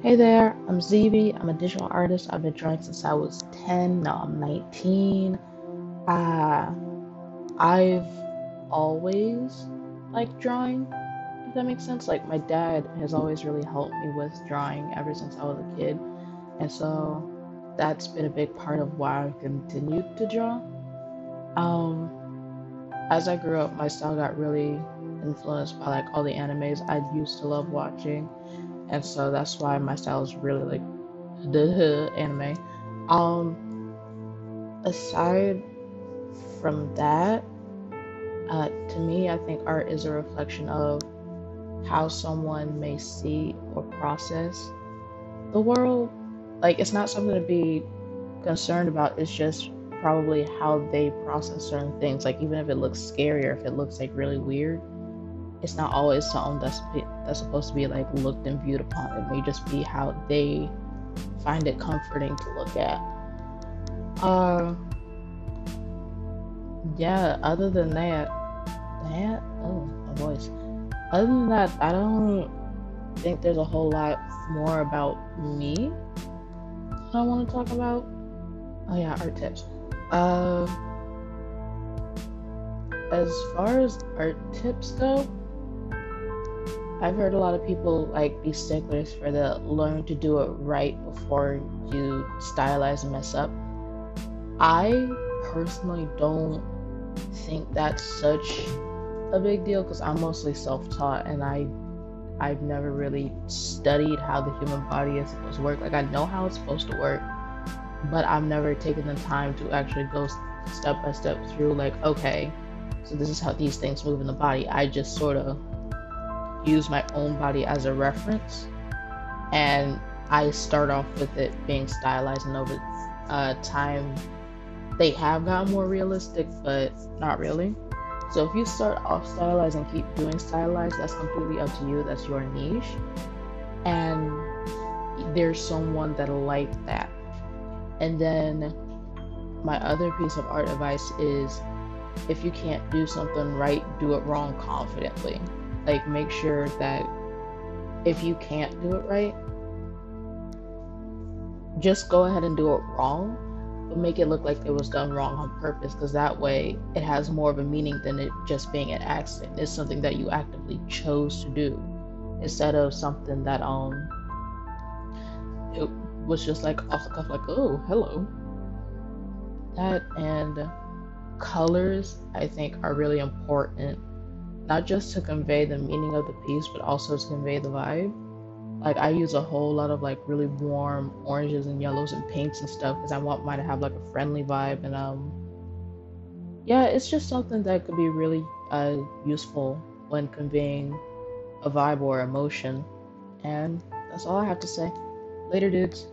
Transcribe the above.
Hey there, I'm Zibi. I'm a digital artist. I've been drawing since I was 10. Now I'm 19. Uh, I've always liked drawing, if that makes sense. Like, my dad has always really helped me with drawing ever since I was a kid. And so that's been a big part of why I've continued to draw. Um, as I grew up, my style got really influenced by like all the animes I used to love watching. And so that's why my style is really like the anime. Um, Aside from that, to me, I think art is a reflection of how someone may see or process the world. Like, it's not something to be concerned about, it's just probably how they process certain things. Like, even if it looks scary or if it looks like really weird, it's not always something that's supposed to be like looked and viewed upon. It may just be how they find it comforting to look at. Uh, yeah, other than oh, my voice. Other than that, I don't think there's a whole lot more about me that I want to talk about. Oh yeah, art tips. Uh, as far as art tips go, I've heard a lot of people like be sticklers for the learn to do it right before you stylize and mess up. I personally don't think that's such a big deal because I'm mostly self-taught and I've never really studied how the human body is supposed to work. Like, I know how it's supposed to work, but I've never taken the time to actually go step by step through like, okay, so this is how these things move in the body. I just sort of use my own body as a reference, and I start off with it being stylized, and over time they have gotten more realistic, but not really. So if you start off stylized and keep doing stylized, that's completely up to you. That's your niche. And there's someone that'll like that. And then my other piece of art advice is if you can't do something right, do it wrong confidently. Like, make sure that if you can't do it right, just go ahead and do it wrong, but make it look like it was done wrong on purpose, because that way it has more of a meaning than it just being an accident. It's something that you actively chose to do instead of something that it was just like off the cuff, like, oh, hello. That and colors, I think, are really important, not just to convey the meaning of the piece, but also to convey the vibe. Like, I use a whole lot of like really warm oranges and yellows and pinks and stuff because I want mine to have like a friendly vibe. And yeah, it's just something that could be really useful when conveying a vibe or emotion. And that's all I have to say. Later, dudes.